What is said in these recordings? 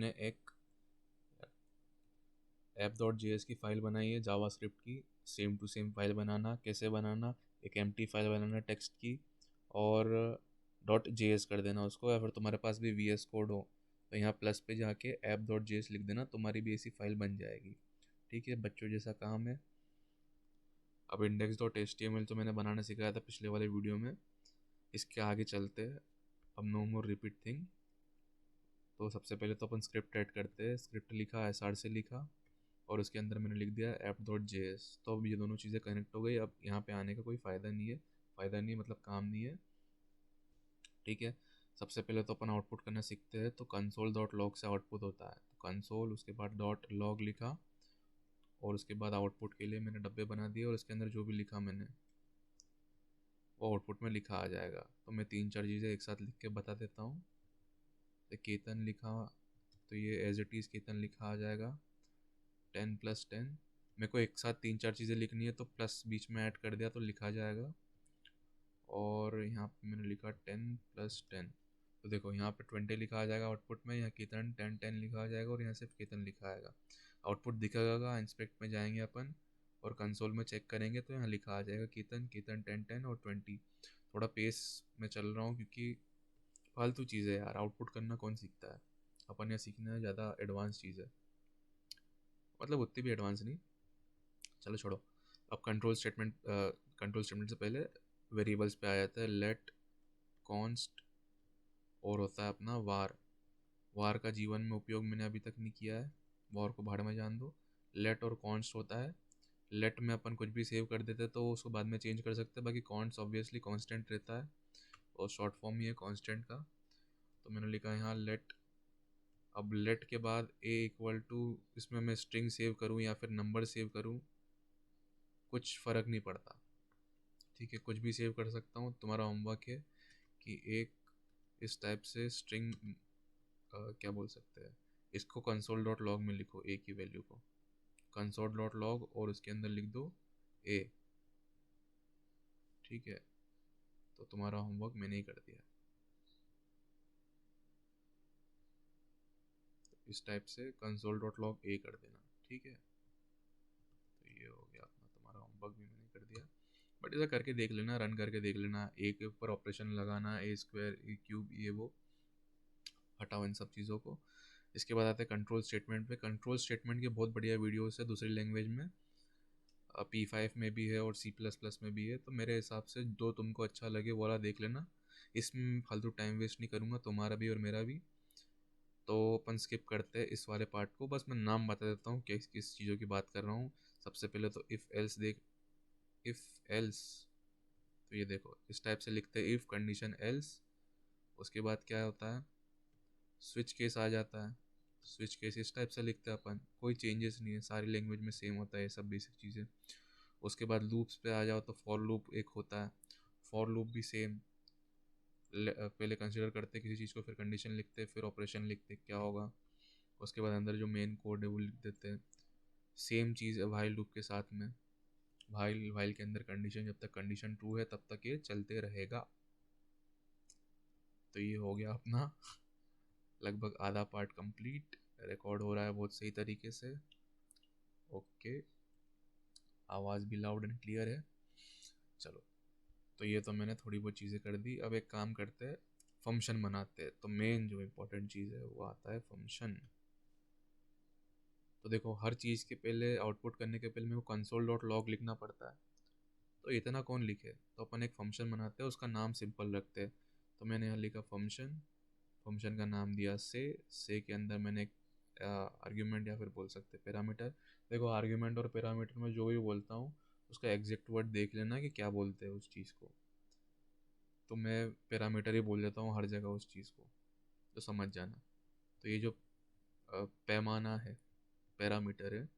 मैंने एक app.js की फ़ाइल बनाई है जावास्क्रिप्ट की। सेम टू सेम फाइल बनाना, कैसे बनाना, एक एम्प्टी फाइल बनाना टेक्स्ट की, और .js कर देना उसको, या फिर तुम्हारे पास भी VS कोड हो तो यहाँ प्लस पे जाके app.js लिख देना, तुम्हारी भी ऐसी फाइल बन जाएगी। ठीक है, बच्चों जैसा काम है। अब index.html तो मैंने बनाना सिखाया था पिछले वाले वीडियो में, इसके आगे चलते हैं। अब नो मोर रिपीट थिंग। तो सबसे पहले तो अपन स्क्रिप्ट ऐड करते हैं। स्क्रिप्ट लिखा, SR से लिखा, और उसके अंदर मैंने लिख दिया app.js। तो अब ये दोनों चीज़ें कनेक्ट हो गई। अब यहाँ पे आने का कोई फ़ायदा नहीं है, फ़ायदा नहीं मतलब काम नहीं है। ठीक है, सबसे पहले तो अपन आउटपुट करना सीखते हैं। तो console.log से आउटपुट होता है, तो कंसोल, उसके बाद .log लिखा, और उसके बाद आउटपुट के लिए मैंने डब्बे बना दिए, और इसके अंदर जो भी लिखा मैंने वो आउटपुट में लिखा आ जाएगा। तो मैं 3-4 चीज़ें एक साथ लिख के बता देता हूँ। तो केतन लिखा, तो ये एज इट इज़ केतन लिखा आ जाएगा। 10+10, मेरे को एक साथ 3-4 चीज़ें लिखनी है तो प्लस बीच में ऐड कर दिया तो लिखा जाएगा। और यहाँ पे मैंने लिखा 10+10, तो देखो यहाँ पे 20 लिखा आ जाएगा आउटपुट में। यहाँ केतन 10-10 लिखा आ जाएगा, और यहाँ सिर्फ केतन लिखा आएगा। आउटपुट दिखेगा, इंस्पेक्ट में जाएंगे अपन और कंसोल में चेक करेंगे तो यहाँ लिखा आ जाएगा केतन केतन 10-10 और 20। थोड़ा पेस में चल रहा हूँ क्योंकि फालतू चीज़ है यार, आउटपुट करना कौन सीखता है। अपन यहाँ सीखना है ज़्यादा एडवांस चीज़ है, मतलब उतनी भी एडवांस नहीं। चलो छोड़ो। अब कंट्रोल स्टेटमेंट से पहले वेरिएबल्स पे आ जाता है। लेट, कॉन्स्ट, और होता है अपना वार। वार का जीवन में उपयोग मैंने अभी तक नहीं किया है, वार को भाड़ में जान दो। लेट और कॉन्स्ट होता है। लेट में अपन कुछ भी सेव कर देते हैं तो उसको बाद में चेंज कर सकते हैं, बाकी कॉन्स्ट ऑब्वियसली कांस्टेंट रहता है, और शॉर्ट फॉर्म ही है कांस्टेंट का। तो मैंने लिखा है यहाँ लेट। अब लेट के बाद A=, इसमें मैं स्ट्रिंग सेव करूँ या फिर नंबर सेव करूँ कुछ फ़र्क नहीं पड़ता। ठीक है, कुछ भी सेव कर सकता हूँ। तुम्हारा होमवर्क है कि एक इस टाइप से स्ट्रिंग, क्या बोल सकते हैं इसको, console.log में लिखो ए की वैल्यू को, console.log, और उसके अंदर लिख दो ए। ठीक है, तो तुम्हारा होमवर्क मैंने ही कर दिया। तो इस टाइप से console.log ए कर देना। ठीक है, तो ये हो गया अपना, तुम्हारा होमवर्क भी मैंने कर दिया। बट ऐसा करके देख लेना, रन करके देख लेना, ए के ऊपर ऑपरेशन लगाना, A² A³ ये वो, हटाओ इन सब चीज़ों को। इसके बाद आते हैं कंट्रोल स्टेटमेंट पे। कंट्रोल स्टेटमेंट के बहुत बढ़िया वीडियोस है दूसरी लैंग्वेज में, P5 में भी है और C++ में भी है। तो मेरे हिसाब से जो तुमको अच्छा लगे वो वाला देख लेना, इसमें फालतू टाइम वेस्ट नहीं करूँगा तुम्हारा भी और मेरा भी। तो अपन स्किप करते हैं इस वाले पार्ट को, बस मैं नाम बता देता हूँ किस किस चीज़ों की बात कर रहा हूँ। सबसे पहले तो इफ़ एल्स देख, इफ़ एल्स, तो ये देखो इस टाइप से लिखते हैं, इफ़ कंडीशन एल्स। उसके बाद क्या होता है, स्विच केस आ जाता है। स्विच केस इस टाइप से लिखते हैं अपन, कोई चेंजेस नहीं है, सारी लैंग्वेज में सेम होता है ये सब बेसिक चीज़ें। उसके बाद लूप्स पे आ जाओ तो फॉर लूप एक होता है, फॉर लूप भी सेम। पहले कंसिडर करते हैं किसी चीज़ को, फिर कंडीशन लिखते हैं, फिर ऑपरेशन लिखते हैं क्या होगा। उसके बाद अंदर जो मेन कोड है वो लिख देते हैं। सेम चीज़ है वाइल लूप के साथ में। वाइल के अंदर कंडीशन, जब तक कंडीशन ट्रू है तब तक ये चलते रहेगा। तो ये हो गया अपना लगभग आधा पार्ट कंप्लीट। रिकॉर्ड हो रहा है बहुत सही तरीके से। ओके, आवाज़ भी लाउड एंड क्लियर है। चलो, तो ये तो मैंने थोड़ी बहुत चीज़ें कर दी। अब एक काम करते हैं, फंक्शन बनाते हैं। तो मेन जो इम्पोर्टेंट चीज़ है वो आता है फंक्शन। तो देखो हर चीज़ के पहले, आउटपुट करने के पहले मेरे को console.log लिखना पड़ता है। तो इतना कौन लिखे, तो अपन एक फंक्शन बनाते हैं, उसका नाम सिंपल रखते हैं। तो मैंने यहाँ लिखा फंक्शन, फंक्शन का नाम दिया से के अंदर मैंने एक आर्ग्यूमेंट या फिर बोल सकते हैं पैरामीटर। देखो आर्ग्यूमेंट और पैरामीटर में जो भी बोलता हूँ उसका एग्जैक्ट वर्ड देख लेना कि क्या बोलते हैं उस चीज़ को। तो मैं पैरामीटर ही बोल देता हूँ हर जगह उस चीज़ को, तो समझ जाना। तो ये जो पैमाना है, पैरामीटर है,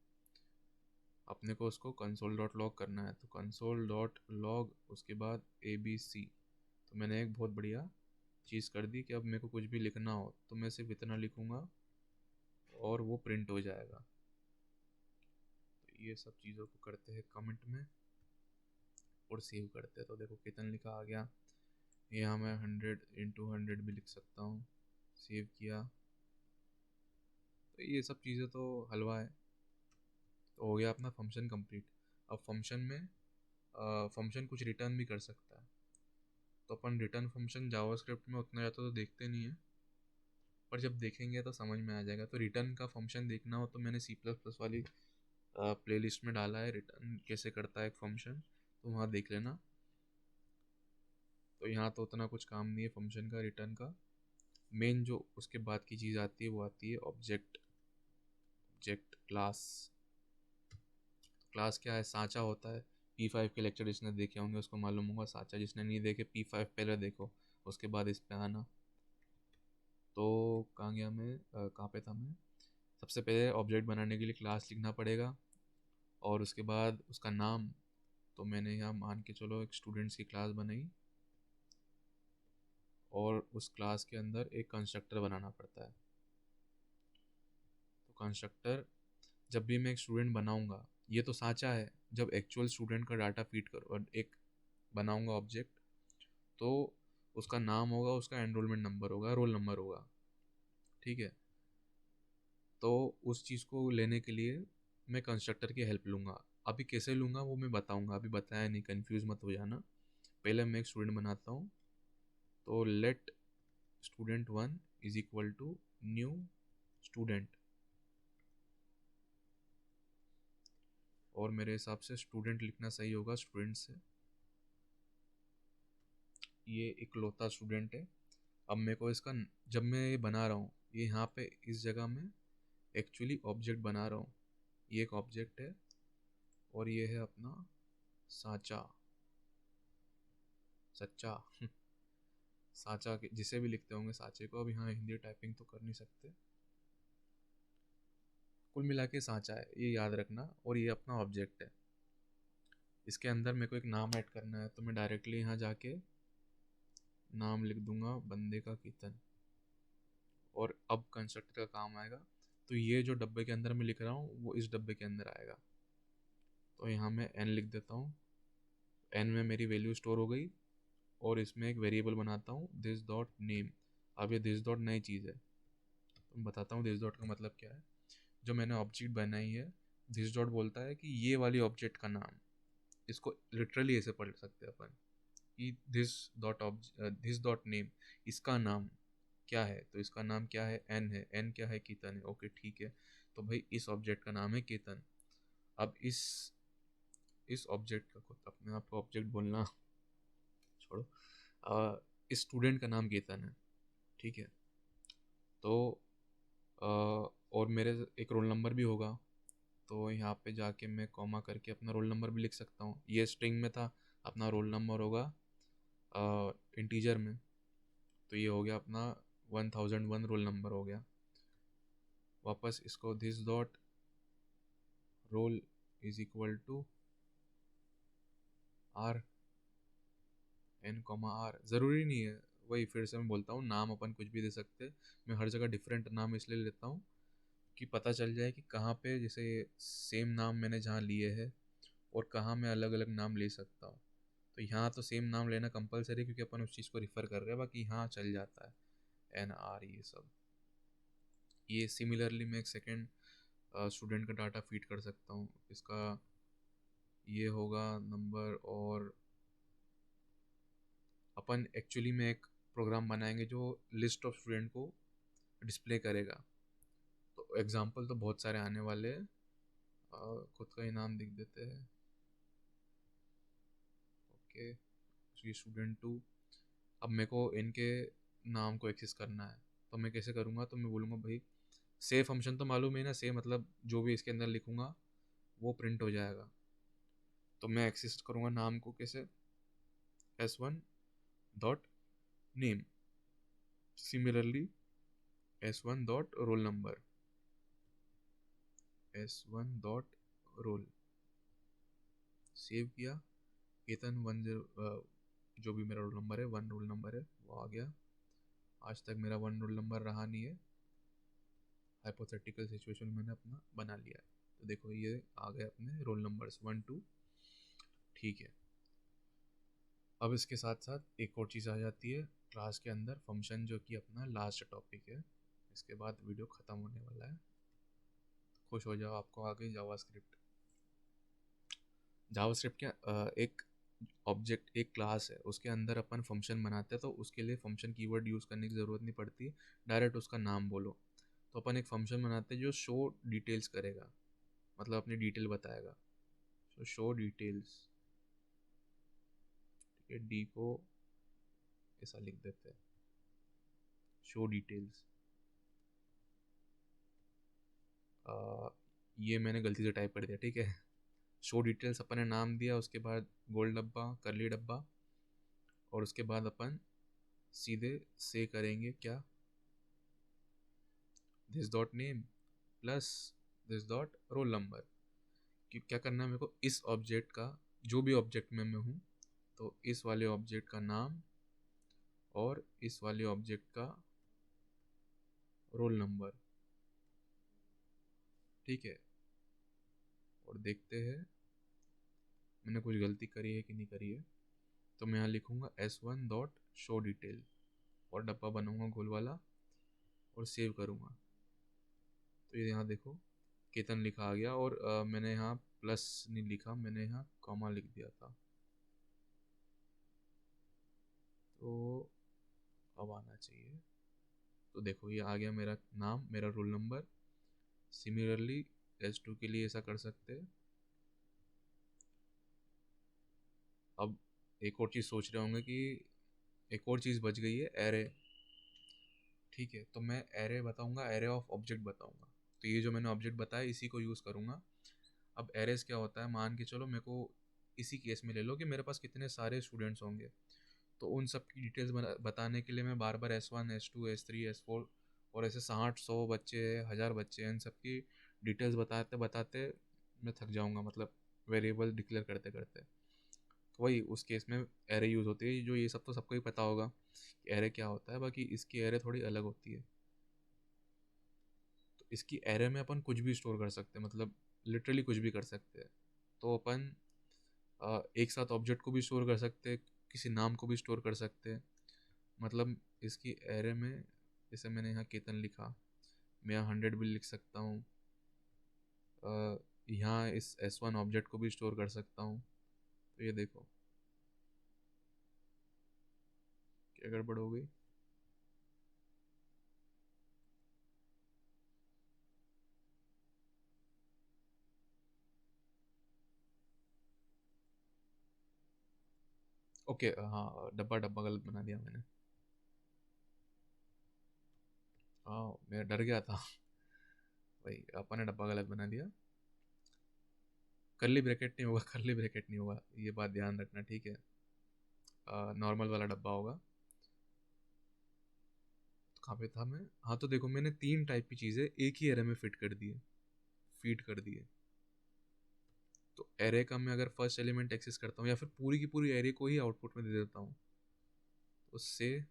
अपने को उसको console.log करना है। तो console.log, उसके बाद ABC। तो मैंने एक बहुत बढ़िया चीज़ कर दी कि अब मेरे को कुछ भी लिखना हो तो मैं सिर्फ इतना लिखूँगा और वो प्रिंट हो जाएगा। तो ये सब चीज़ों को करते हैं कमेंट में और सेव करते हैं। तो देखो कितना लिखा आ गया। यहाँ मैं 100 × 100 भी लिख सकता हूँ। सेव किया, ये सब चीज़ें तो हलवा है। तो हो गया अपना फंक्शन कंप्लीट। अब फंक्शन में फंक्शन कुछ रिटर्न भी कर सकता है, तो अपन रिटर्न फंक्शन जावास्क्रिप्ट में उतना ज़्यादा तो देखते नहीं है, पर जब देखेंगे तो समझ में आ जाएगा। तो रिटर्न का फंक्शन देखना हो तो मैंने सी प्लस प्लस वाली प्लेलिस्ट में डाला है, रिटर्न कैसे करता है एक फंक्शन, तो वहाँ देख लेना। तो यहाँ तो उतना कुछ काम नहीं है फंक्शन का, रिटर्न का। मेन जो उसके बाद की चीज़ आती है वो आती है ऑब्जेक्ट। Object class. क्लास क्या है? सांचा होता है। P5 के लेक्चर जिसने देखे होंगे उसको मालूम होगा सांचा, जिसने नहीं देखे P5 पहले देखो, उसके बाद इस पे आना। तो कहाँ गया मैं, कहाँ पे था मैं? सबसे पहले ऑब्जेक्ट बनाने के लिए क्लास लिखना पड़ेगा, और उसके बाद उसका नाम। तो मैंने यहाँ मान के चलो एक स्टूडेंट्स की क्लास बनाई, और उस क्लास के अंदर एक कंस्ट्रक्टर बनाना पड़ता है। तो कंस्ट्रक्टर जब भी मैं एक स्टूडेंट बनाऊंगा, ये तो सांचा है, जब एक्चुअल स्टूडेंट का डाटा फीड कर और एक बनाऊंगा ऑब्जेक्ट, तो उसका नाम होगा, उसका एनरोलमेंट नंबर होगा, रोल नंबर होगा, ठीक है। तो उस चीज़ को लेने के लिए मैं कंस्ट्रक्टर की हेल्प लूँगा। अभी कैसे लूँगा वो मैं बताऊँगा, अभी बताया नहीं, कंफ्यूज मत हो जाना। पहले मैं एक स्टूडेंट बनाता हूँ, तो let student one is equal to new student, और मेरे हिसाब से स्टूडेंट लिखना सही होगा स्टूडेंट से। ये इकलौता स्टूडेंट है। अब मेरे को इसका, जब मैं ये बना रहा हूँ, ये यहाँ पे इस जगह में एक्चुअली ऑब्जेक्ट बना रहा हूँ। ये एक ऑब्जेक्ट है, और ये है अपना साचा, सच्चा साचा जिसे भी लिखते होंगे साचे को। अब यहाँ हिंदी टाइपिंग तो कर नहीं सकते। कुल मिला के सांचा है, ये याद रखना, और ये अपना ऑब्जेक्ट है। इसके अंदर मेरे को एक नाम ऐड करना है, तो मैं डायरेक्टली यहाँ जाके नाम लिख दूंगा बंदे का कीर्तन, और अब कंस्ट्रक्टर का काम आएगा। तो ये जो डब्बे के अंदर मैं लिख रहा हूँ वो इस डब्बे के अंदर आएगा। तो यहाँ मैं n लिख देता हूँ, n में मेरी वैल्यू स्टोर हो गई, और इसमें एक वेरिएबल बनाता हूँ दिस डॉट नेम। अब ये दिस डॉट नई चीज़ है, तो मैं बताता हूँ दिस डॉट का मतलब क्या है। जो मैंने ऑब्जेक्ट बनाई है, दिस डॉट बोलता है कि ये वाली ऑब्जेक्ट का नाम। इसको लिटरली ऐसे पढ़ सकते हैं अपन कि दिस डॉट नेम, इसका नाम क्या है। तो इसका नाम क्या है? एन है। एन क्या है? केतन है। ओके ठीक है, तो भाई इस ऑब्जेक्ट का नाम है केतन। अब इस ऑब्जेक्ट का, खुद अपने आप को ऑब्जेक्ट बोलना छोड़ो, इस स्टूडेंट का नाम केतन है, ठीक है। तो और मेरे एक रोल नंबर भी होगा, तो यहाँ पे जाके मैं कॉमा करके अपना रोल नंबर भी लिख सकता हूँ। ये स्ट्रिंग में था, अपना रोल नंबर होगा इंटीजर में। तो ये हो गया अपना 1001 रोल नंबर हो गया। वापस इसको this dot roll is equal to R, N comma R. ज़रूरी नहीं है, वही फिर से मैं बोलता हूँ, नाम अपन कुछ भी दे सकते। मैं हर जगह डिफरेंट नाम इसलिए लेता हूँ कि पता चल जाए कि कहाँ पे, जैसे सेम नाम मैंने जहाँ लिए है और कहाँ मैं अलग अलग नाम ले सकता हूँ। तो यहाँ तो सेम नाम लेना कंपलसरी है, क्योंकि अपन उस चीज़ को रिफ़र कर रहे हैं। बाकी यहाँ चल जाता है एन आर, ये सब। ये सिमिलरली मैं एक सेकेंड स्टूडेंट का डाटा फीड कर सकता हूँ। इसका ये होगा नंबर, और अपन एक्चुअली में एक प्रोग्राम बनाएंगे जो लिस्ट ऑफ स्टूडेंट को डिस्प्ले करेगा। तो एग्जांपल तो बहुत सारे आने वाले हैं, खुद का ही नाम लिख देते हैं। ओके, ये स्टूडेंट टू। अब मेरे को इनके नाम को एक्सेस करना है, तो मैं कैसे करूँगा? तो मैं बोलूँगा भाई से फंक्शन तो मालूम है ना, से मतलब जो भी इसके अंदर लिखूँगा वो प्रिंट हो जाएगा। तो मैं एक्सेस करूँगा नाम को कैसे? s1 dot name, similarly s1 dot roll number, s1 dot roll. Save किया, केतन 10, जो भी मेरा रोल नंबर है, 1 रोल नंबर है, वो आ गया। आज तक मेरा 1 रोल नंबर रहा नहीं है, हाइपोथेटिकल सिचुएशन मैंने अपना बना लिया है। तो देखो ये आ गए अपने रोल नंबर्स 1 2, ठीक है। अब इसके साथ साथ एक और चीज़ आ जाती है क्लास के अंदर, फंक्शन, जो कि अपना लास्ट टॉपिक है। इसके बाद वीडियो ख़त्म होने वाला है। खुश हो जाओ, आपको आ गई जावास्क्रिप्ट। जावास्क्रिप्ट क्या, एक ऑब्जेक्ट, एक क्लास है, उसके अंदर अपन फंक्शन बनाते हैं, तो उसके लिए फंक्शन कीवर्ड यूज़ करने की ज़रूरत नहीं पड़ती, डायरेक्ट उसका नाम बोलो। तो अपन एक फंक्शन बनाते हैं जो शो डिटेल्स करेगा, मतलब अपनी डिटेल बताएगा। तो शो डिटेल्स, ठीक है, डी को ऐसा लिख देते हैं, शो डिटेल्स। ये मैंने गलती से टाइप कर दिया, ठीक है। शो डिटेल्स अपन ने नाम दिया, उसके बाद गोल डब्बा, करली डब्बा, और उसके बाद अपन सीधे से करेंगे क्या, this dot name plus this dot roll number. कि क्या करना है मेरे को, इस ऑब्जेक्ट का, जो भी ऑब्जेक्ट में मैं हूँ, तो इस वाले ऑब्जेक्ट का नाम और इस वाले ऑब्जेक्ट का रोल नंबर, ठीक है। और देखते हैं मैंने कुछ गलती करी है कि नहीं करी है। तो मैं यहाँ लिखूँगा S1 डॉट शो डिटेल, और डब्बा बनाऊँगा गोल वाला और सेव करूँगा। तो ये यहाँ देखो केतन लिखा आ गया, और मैंने यहाँ प्लस नहीं लिखा, मैंने यहाँ कॉमा लिख दिया था। तो अब आना चाहिए। तो देखो ये आ गया मेरा नाम, मेरा रोल नंबर। सिमिलरली S2 के लिए ऐसा कर सकते हैं। अब एक और चीज़ सोच रहे होंगे कि एक और चीज़ बच गई है, एरे। ठीक है, तो मैं एरे बताऊंगा, एरे ऑफ ऑब्जेक्ट बताऊंगा। तो ये जो मैंने ऑब्जेक्ट बताया इसी को यूज़ करूंगा। अब एरेस क्या होता है, मान के चलो मेरे को इसी केस में ले लो कि मेरे पास कितने सारे स्टूडेंट्स होंगे, तो उन सब की डिटेल्स बताने के लिए मैं बार बार S1 S2 S3 S4 और ऐसे 60 100 बच्चे, 1000 बच्चे हैं, इन सब की डिटेल्स बताते बताते मैं थक जाऊंगा, मतलब वेरिएबल डिक्लेयर करते करते। तो वही उस केस में एरे यूज़ होती है। जो ये सब तो सबको ही पता होगा कि एरे क्या होता है, बाकी इसकी एरे थोड़ी अलग होती है। तो इसकी एरे में अपन कुछ भी स्टोर कर सकते हैं, मतलब लिटरली कुछ भी कर सकते हैं। तो अपन एक साथ ऑब्जेक्ट को भी स्टोर कर सकते हैं, किसी नाम को भी स्टोर कर सकते हैं। मतलब इसकी एरे में, जैसे मैंने यहाँ केतन लिखा, मैं यहाँ 100 भी लिख सकता हूँ। यहाँ इस S1 ऑब्जेक्ट को भी स्टोर कर सकता हूँ। तो ये देखो क्या गड़बड़ हो गई। ओके, हाँ, डब्बा डब्बा गलत बना दिया मैंने। हाँ, मैं डर गया था। भाई अपन ने डब्बा गलत बना दिया। करली ब्रैकेट नहीं होगा, करली ब्रैकेट नहीं होगा, ये बात ध्यान रखना, ठीक है। नॉर्मल वाला डब्बा होगा। तो कहाँ पे था मैं, हाँ, तो देखो मैंने 3 टाइप की चीज़ें एक ही एरे में फिट कर दी है, फीड कर दी है। तो एरे का मैं अगर फर्स्ट एलिमेंट एक्सेस करता हूँ, या फिर पूरी की पूरी एरे को ही आउटपुट में दे देता हूँ, उससे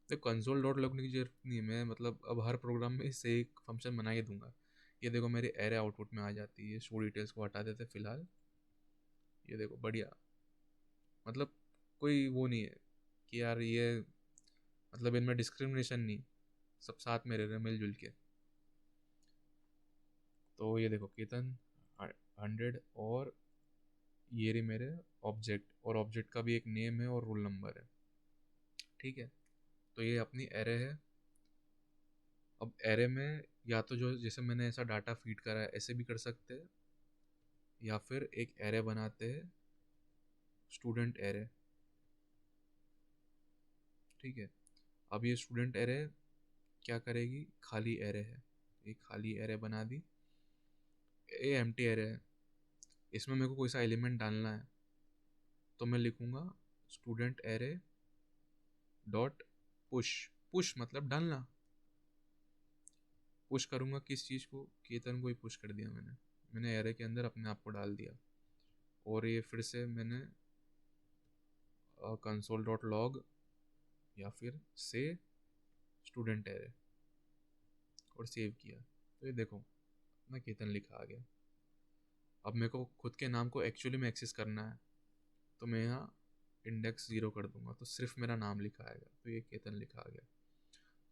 तो कंसोल डॉट लगने की जरूरत नहीं है। मैं मतलब अब हर प्रोग्राम में इससे एक फंक्शन बना ही दूंगा। ये देखो मेरी एरे आउटपुट में आ जाती है। शो डिटेल्स को हटा देते फिलहाल। ये देखो बढ़िया, मतलब कोई वो नहीं है कि यार ये, मतलब इनमें डिस्क्रिमिनेशन नहीं, सब साथ में रह रहे मिलजुल के। तो ये देखो केतन 100, और ये रही मेरे ऑब्जेक्ट, और ऑब्जेक्ट का भी एक नेम है और रोल नंबर है, ठीक है। तो ये अपनी एरे है। अब एरे में या तो जो जैसे मैंने ऐसा डाटा फीड करा है ऐसे भी कर सकते हैं, या फिर एक एरे बनाते हैं, स्टूडेंट एरे, ठीक है। अब ये स्टूडेंट एरे क्या करेगी, खाली एरे है, एक खाली एरे बना दी। ये एम्प्टी एरे है, इसमें मेरे को कोई सा एलिमेंट डालना है, तो मैं लिखूंगा student array dot push. Push मतलब डालना। पुश करूंगा किस चीज़ को, केतन को ही पुश कर दिया मैंने। मैंने एरे के अंदर अपने आप को डाल दिया। और ये फिर से मैंने कंसोल डॉट लॉग या फिर से स्टूडेंट एरे और सेव किया। तो ये देखो अपना केतन लिखा आ गया। अब मेरे को खुद के नाम को एक्चुअली में एक्सेस करना है, तो मैं यहाँ इंडेक्स 0 कर दूंगा, तो सिर्फ मेरा नाम लिखा आएगा। तो ये केतन लिखा आ गया।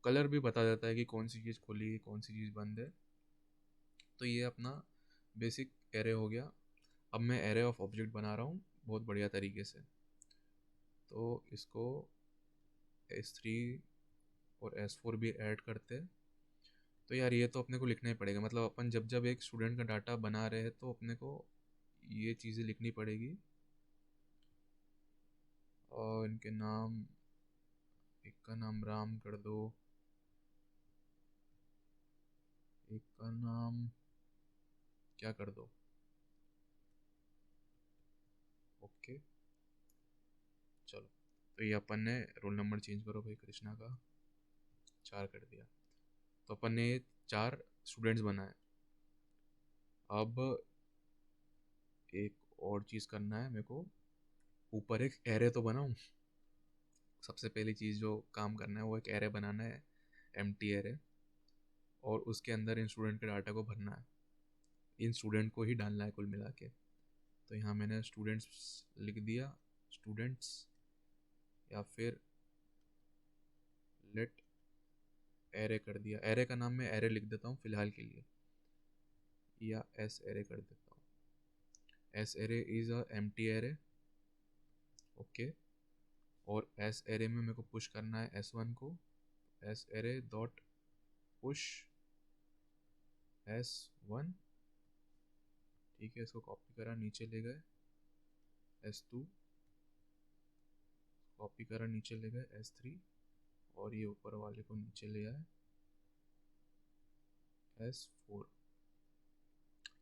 कलर भी बता देता है कि कौन सी चीज़ खुली है, कौन सी चीज़ बंद है। तो ये अपना बेसिक एरे हो गया। अब मैं एरे ऑफ ऑब्जेक्ट बना रहा हूँ बहुत बढ़िया तरीके से। तो इसको S3 और S4 भी ऐड करते। तो यार ये तो अपने को लिखना ही पड़ेगा, मतलब अपन जब जब एक स्टूडेंट का डाटा बना रहे हैं तो अपने को ये चीज़ें लिखनी पड़ेगी। और इनके नाम, एक का नाम राम कर दो, एक का नाम क्या कर दो, ओके चलो। तो ये अपन ने रोल नंबर चेंज करो भाई, कृष्णा का 4 कर दिया। तो अपन ने 4 स्टूडेंट्स बनाए। अब एक और चीज़ करना है मेरे को, ऊपर एक एरे तो बनाऊं। सबसे पहली चीज़ जो काम करना है वो एक एरे बनाना है, एम्प्टी एरे। और उसके अंदर इन स्टूडेंट के डाटा को भरना है, इन स्टूडेंट को ही डालना है कुल मिला के। तो यहाँ मैंने स्टूडेंट्स लिख दिया, स्टूडेंट्स, या फिर लेट एरे कर दिया। एरे का नाम मैं एरे लिख देता हूँ फिलहाल के लिए, या एस एरे कर देता हूँ। S array is a empty array, okay. और एस एरे में मेरे को पुश करना है S1 को, S array dot push S1। ठीक है, इसको कॉपी करा, नीचे ले गए S2, कॉपी करा, नीचे ले गए S3, और ये ऊपर वाले को नीचे ले आए S4।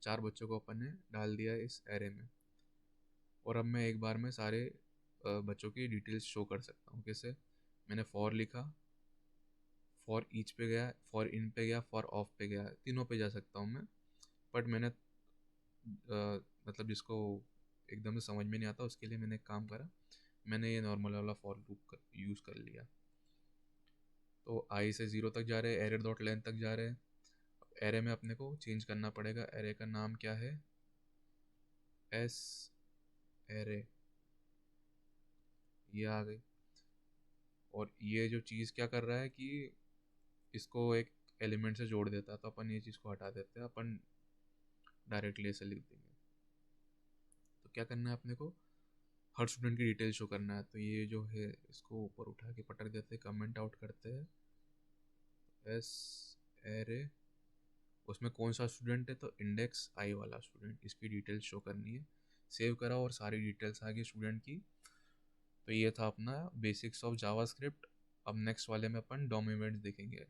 4 बच्चों को अपन ने डाल दिया इस एरे में। और अब मैं एक बार में सारे बच्चों की डिटेल्स शो कर सकता हूँ। कैसे? मैंने फॉर लिखा, फॉर ईच पे गया, फॉर इन पे गया, फॉर ऑफ पे गया, तीनों पे जा सकता हूँ मैं। बट मैंने मतलब जिसको एकदम से समझ में नहीं आता उसके लिए मैंने एक काम करा, मैंने ये नॉर्मल वाला फॉर लूप यूज़ कर लिया। तो आई से 0 तक जा रहे हैं, एरे डॉट लेंथ तक जा रहे हैं। एरे में अपने को चेंज करना पड़ेगा, एरे का नाम क्या है, एस एरे, ये आ गई। और ये जो चीज़ क्या कर रहा है कि इसको एक एलिमेंट से जोड़ देता है, तो अपन ये चीज़ को हटा देते हैं, अपन डायरेक्टली ऐसे लिख देंगे। तो क्या करना है अपने को, हर स्टूडेंट की डिटेल शो करना है। तो ये जो है इसको ऊपर उठा के पटक देते हैं, कमेंट आउट करते हैं एस एरे, उसमें कौन सा स्टूडेंट है, तो इंडेक्स आई वाला स्टूडेंट, इसकी डिटेल्स शो करनी है। सेव करा और सारी डिटेल्स आ गई स्टूडेंट की। तो ये था अपना बेसिक्स ऑफ जावास्क्रिप्ट। अब नेक्स्ट वाले में अपन डॉम इवेंट्स देखेंगे।